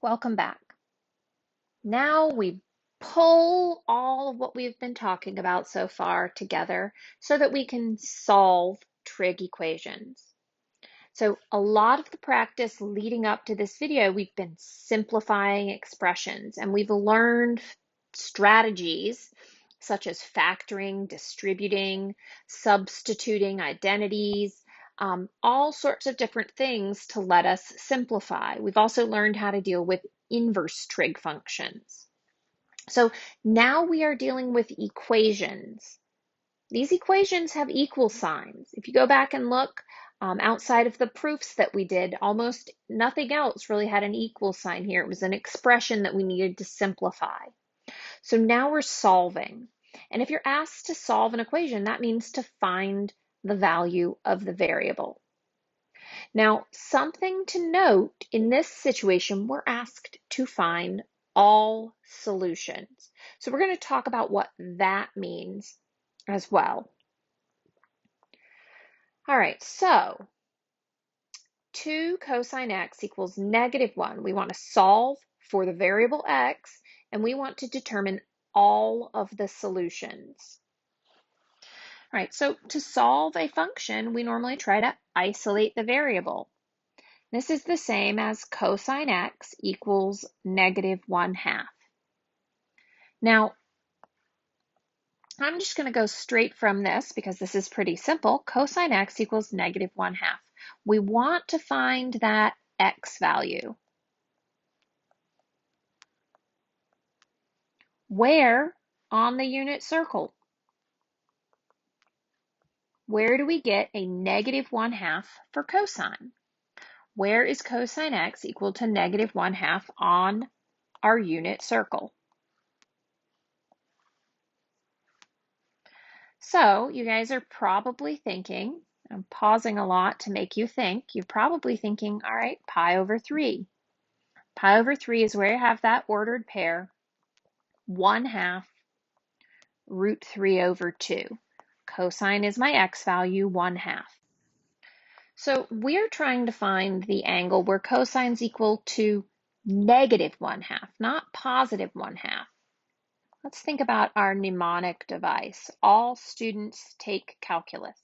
Welcome back. Now we pull all of what we've been talking about so far together so that we can solve trig equations. So a lot of the practice leading up to this video, we've been simplifying expressions and we've learned strategies such as factoring, distributing, substituting identities, all sorts of different things to let us simplify. We've also learned how to deal with inverse trig functions. So now we are dealing with equations. These equations have equal signs. If you go back and look outside of the proofs that we did, almost nothing else really had an equal sign here. It was an expression that we needed to simplify. So now we're solving. And if you're asked to solve an equation, that means to find the value of the variable. Now, something to note in this situation, we're asked to find all solutions. So we're going to talk about what that means as well. All right, so 2 cosine x equals -1. We want to solve for the variable x, and we want to determine all of the solutions. All right, so to solve a function, we normally try to isolate the variable. This is the same as cosine x equals -1/2. Now, I'm just going to go straight from this because this is pretty simple. Cosine x equals -1/2. We want to find that x value. Where on the unit circle? Where do we get a -1/2 for cosine? Where is cosine x equal to -1/2 on our unit circle? So you guys are probably thinking, I'm pausing a lot to make you think, you're probably thinking, all right, pi over 3. Pi over 3 is where you have that ordered pair, 1/2 root 3 over 2. Cosine is my x value, 1/2. So we're trying to find the angle where cosine is equal to -1/2, not +1/2. Let's think about our mnemonic device. All students take calculus.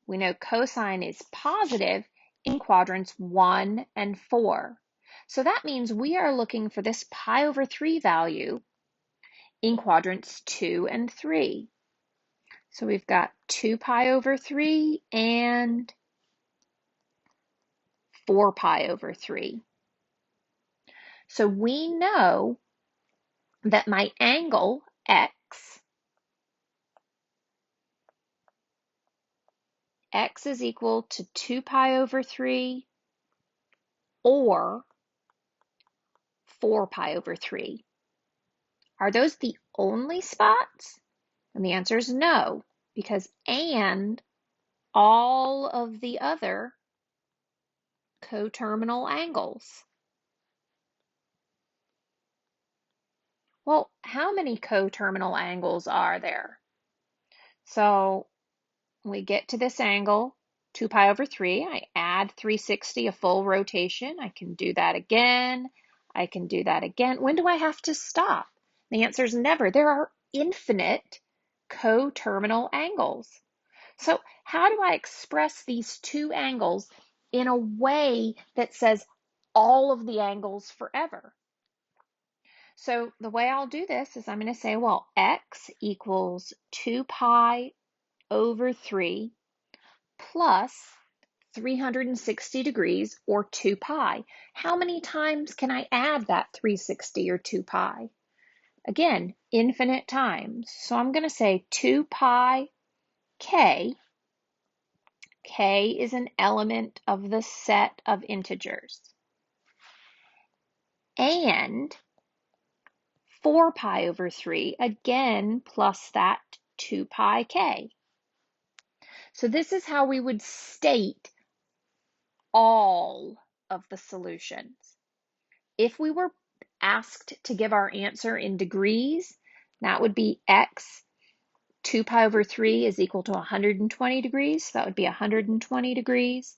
We know cosine is positive in quadrants 1 and 4. So that means we are looking for this pi over 3 value in quadrants 2 and 3. So we've got 2 pi over 3 and 4 pi over 3. So we know that my angle x is equal to 2 pi over 3 or 4 pi over 3. Are those the only spots? And the answer is no, because and all of the other coterminal angles. Well, how many coterminal angles are there? So we get to this angle, 2 pi over 3. I add 360, a full rotation. I can do that again. I can do that again. When do I have to stop? The answer is never. There are infinite coterminal angles. So how do I express these two angles in a way that says all of the angles forever? So the way I'll do this is I'm going to say, well, x equals 2 pi over 3 plus 360 degrees, or 2 pi. How many times can I add that 360 or 2 pi? Again, infinite times. So I'm going to say 2 pi k. K is an element of the set of integers. And 4 pi over 3, again, plus that 2 pi k. So this is how we would state all of the solutions. If we were asked to give our answer in degrees, that would be x. 2 pi over 3 is equal to 120 degrees. So that would be 120 degrees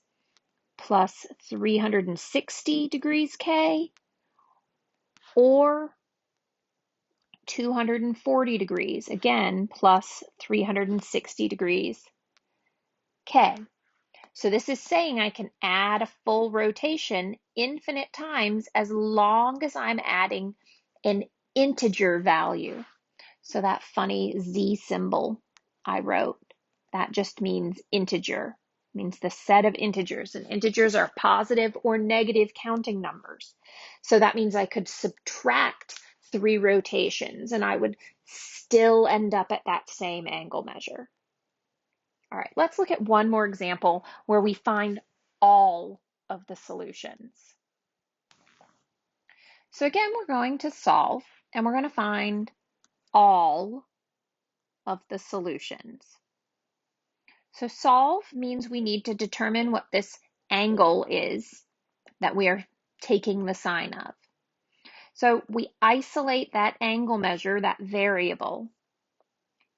plus 360 degrees k, or 240 degrees, again, plus 360 degrees K. So this is saying I can add a full rotation infinite times as long as I'm adding an integer value. So that funny Z symbol I wrote, that just means integer, means the set of integers. And integers are positive or negative counting numbers. So that means I could subtract 3 rotations and I would still end up at that same angle measure. All right, let's look at one more example where we find all of the solutions. So again, we're going to solve and we're going to find all of the solutions. So solve means we need to determine what this angle is that we are taking the sine of. So we isolate that angle measure, that variable.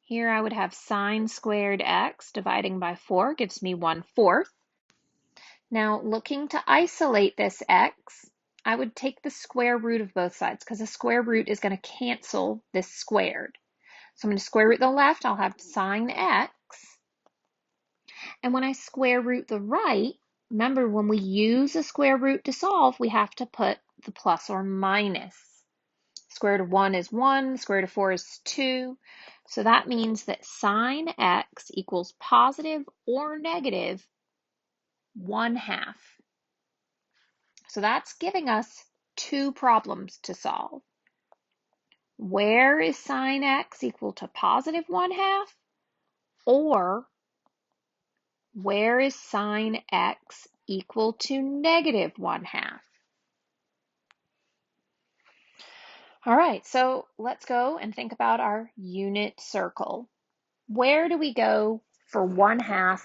Here I would have sine squared x dividing by 4 gives me 1/4. Now looking to isolate this x, I would take the square root of both sides because the square root is going to cancel this squared. So I'm going to square root the left, I'll have sine x. And when I square root the right, remember when we use a square root to solve, we have to put the plus or minus. Square root of 1 is 1, square root of 4 is 2. So that means that sine x equals positive or negative 1/2. So that's giving us 2 problems to solve. Where is sine x equal to positive 1/2? Or where is sine x equal to negative 1/2? All right, so let's go and think about our unit circle. Where do we go for 1/2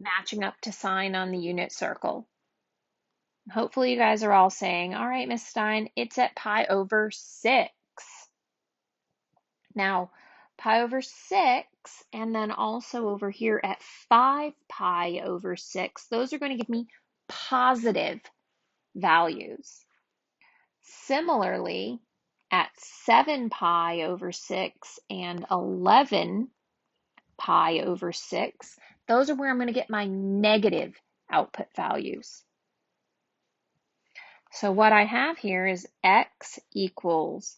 matching up to sine on the unit circle? Hopefully you guys are all saying, all right, Miss Stein, it's at pi over 6. Now, pi over 6, and then also over here at 5 pi over 6, those are going to give me positive values. Similarly, at 7 pi over 6 and 11 pi over 6, those are where I'm going to get my negative output values. So what I have here is x equals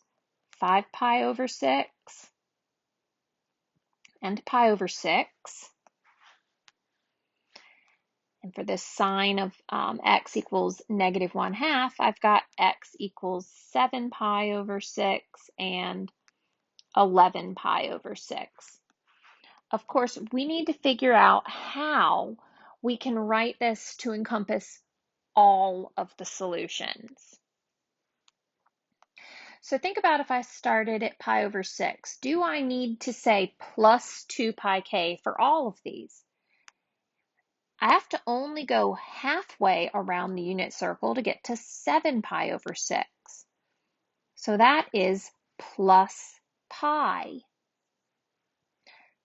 5 pi over 6 and pi over 6. And for this sine of x equals negative 1/2, I've got x equals 7 pi over 6 and 11 pi over 6. Of course, we need to figure out how we can write this to encompass all of the solutions. So think about if I started at pi over 6. Do I need to say plus 2 pi k for all of these? I have to only go halfway around the unit circle to get to 7 pi over 6. So that is plus pi.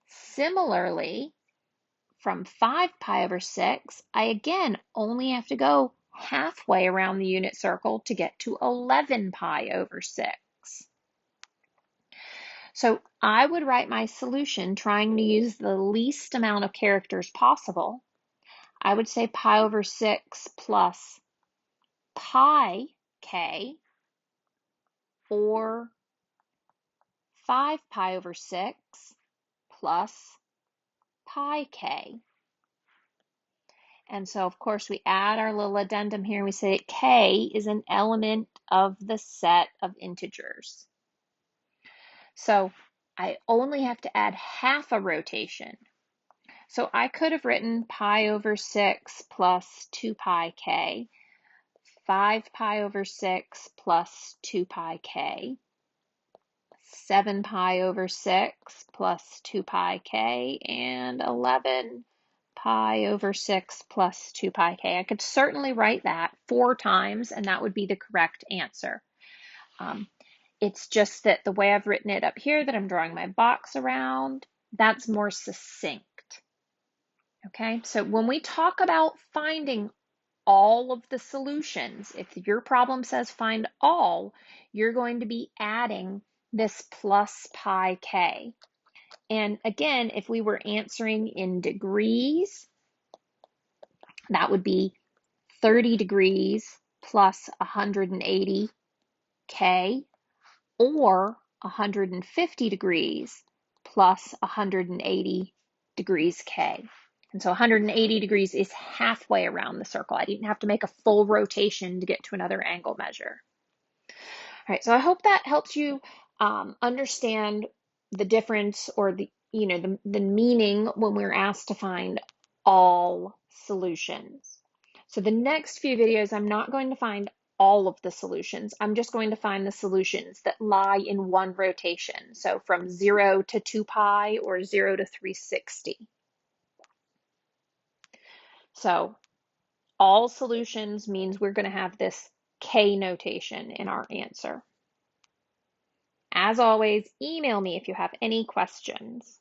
Similarly, from 5 pi over 6, I again only have to go halfway around the unit circle to get to 11 pi over 6. So I would write my solution trying to use the least amount of characters possible. I would say pi over 6 plus pi k, or 5 pi over 6 plus pi k. And so, of course, we add our little addendum here. We say k is an element of the set of integers. So I only have to add half a rotation. So I could have written pi over 6 plus 2 pi k, 5 pi over 6 plus 2 pi k, 7 pi over 6 plus 2 pi k, and 11 pi over 6 plus 2 pi k. I could certainly write that 4 times, and that would be the correct answer. It's just that the way I've written it up here, that I'm drawing my box around, that's more succinct. Okay, so when we talk about finding all of the solutions. If your problem says find all, you're going to be adding this plus pi k. And again, if we were answering in degrees, that would be 30 degrees plus 180 k, or 150 degrees plus 180 degrees k. And so 180 degrees is halfway around the circle. I didn't have to make a full rotation to get to another angle measure. All right, so I hope that helps you understand the difference, or the meaning when we're asked to find all solutions. So the next few videos, I'm not going to find all of the solutions. I'm just going to find the solutions that lie in one rotation. So from 0 to 2 pi or 0 to 360. So all solutions means we're going to have this K notation in our answer. As always, email me if you have any questions.